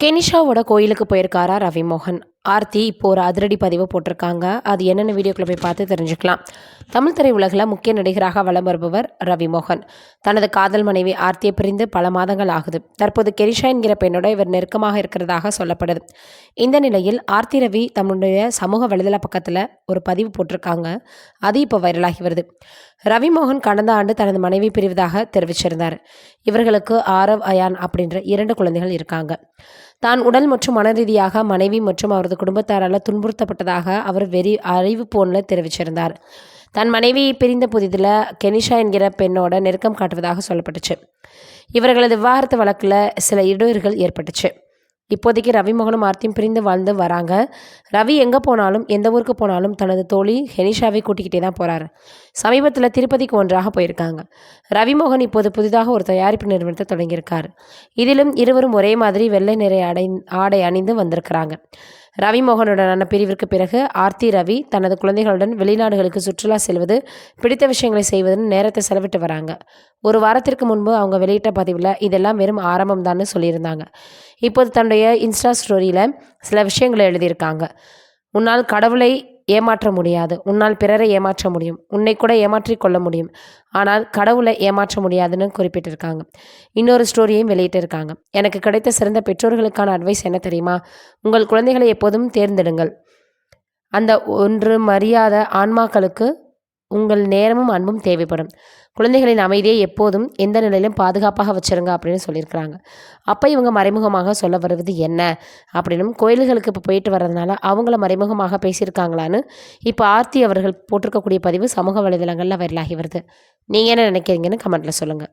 கெனிஷாவோட கோயிலுக்கு போயிருக்காரா ரவிமோகன். ஆர்த்தி இப்போ ஒரு அதிரடி பதிவு போட்டிருக்காங்க. அது என்னென்ன வீடியோக்குள்ள போய் பார்த்து தெரிஞ்சுக்கலாம். தமிழ் திரை உலகில் முக்கிய நடிகராக வலம் வருபவர் ரவிமோகன். தனது காதல் மனைவி ஆர்த்தியை பிரிந்து பல மாதங்கள் ஆகுது. தற்போது கெனிஷா என்கிற பெண்ணோட இவர் நெருக்கமாக இருக்கிறதாக சொல்லப்படுது. இந்த நிலையில் ஆர்த்தி ரவி தன்னுடைய சமூக வலைதள பக்கத்தில் ஒரு பதிவு போட்டிருக்காங்க. அது இப்போ வைரலாகி வருது. ரவிமோகன் கடந்த ஆண்டு தனது மனைவி பிரிவதாக தெரிவிச்சிருந்தார். இவர்களுக்கு ஆரவ் அயான் அப்படின்ற 2 குழந்தைகள் இருக்காங்க. தான் உடல் மற்றும் மன ரீதியாக மனைவி மற்றும் அவரது குடும்பத்தாரால் துன்புறுத்தப்பட்டதாக அவர் அறிவிப்பு ஒன்றில் தெரிவிச்சிருந்தார். தன் மனைவியை பிரிந்த புதிதில் கெனிஷா என்கிற பெண்ணோட நெருக்கம் காட்டுவதாக சொல்லப்பட்டுச்சு. இவர்களது விவாகரத்து வழக்கில் சில இடையூறுகள் ஏற்பட்டுச்சு. இப்போதைக்கு ரவிமோகனும் ஆர்த்தியும் பிரிந்து வாழ்ந்து வராங்க. ரவி எங்கே போனாலும் எந்த ஊருக்கு போனாலும் தனது தோழி கெனிஷாவை கூட்டிக்கிட்டே தான் போகிறாரு. சமீபத்தில் திருப்பதிக்கு ஒன்றாக போயிருக்காங்க. ரவிமோகன் இப்போது புதிதாக ஒரு தயாரிப்பு நிறுவனத்தை தொடங்கியிருக்காரு. இதிலும் இருவரும் ஒரே மாதிரி வெள்ளை நிற ஆடை அணிந்து வந்திருக்கிறாங்க. ரவிமோகனுடனான பிரிவிற்கு பிறகு ஆர்த்தி ரவி தனது குழந்தைகளுடன் வெளிநாடுகளுக்கு சுற்றுலா செல்வது, பிடித்த விஷயங்களை செய்வதுன்னு நேரத்தை செலவிட்டு வராங்க. ஒரு வாரத்திற்கு முன்பு அவங்க வெளியிட்ட பதிவில் இதெல்லாம் வெறும் ஆரம்பம் தான்னு சொல்லியிருந்தாங்க. இப்போது தன்னுடைய இன்ஸ்டா ஸ்டோரியில் சில விஷயங்களை எழுதியிருக்காங்க. உன்னால் கடவுளை ஏமாற்ற முடியாது, உன்னால் பிறரை ஏமாற்ற முடியும், உன்னை கூட ஏமாற்றிக் கொள்ள முடியும், ஆனால் கடவுளை ஏமாற்ற முடியாதுன்னு குறிப்பிட்டிருக்காங்க. இன்னொரு ஸ்டோரியையும் வெளியிட்டிருக்காங்க. எனக்கு கிடைத்த சிறந்த பெற்றோர்களுக்கான அட்வைஸ் என்ன தெரியுமா? உங்கள் குழந்தைகளை எப்போதும் தேர்ந்தெடுங்கள். அந்த ஒன்று மரியாத ஆன்மாக்களுக்கு உங்கள் நேரமும் அன்பும் தேவைப்படும். குழந்தைகளின் அமைதியை எப்போதும் எந்த நிலையிலும் பாதுகாப்பாக வச்சுருங்க அப்படின்னு சொல்லியிருக்கிறாங்க. அப்போ இவங்க மறைமுகமாக சொல்ல வருவது என்ன அப்படின்னும், கோயில்களுக்கு இப்போ போயிட்டு வர்றதுனால அவங்கள மறைமுகமாக பேசியிருக்காங்களான்னு இப்போ ஆர்த்தி அவர்கள் போட்டிருக்கக்கூடிய பதிவு சமூக வலைதளங்களில் வைரலாகி வருது. நீங்கள் என்ன நினைக்கிறீங்கன்னு கமெண்ட்டில் சொல்லுங்கள்.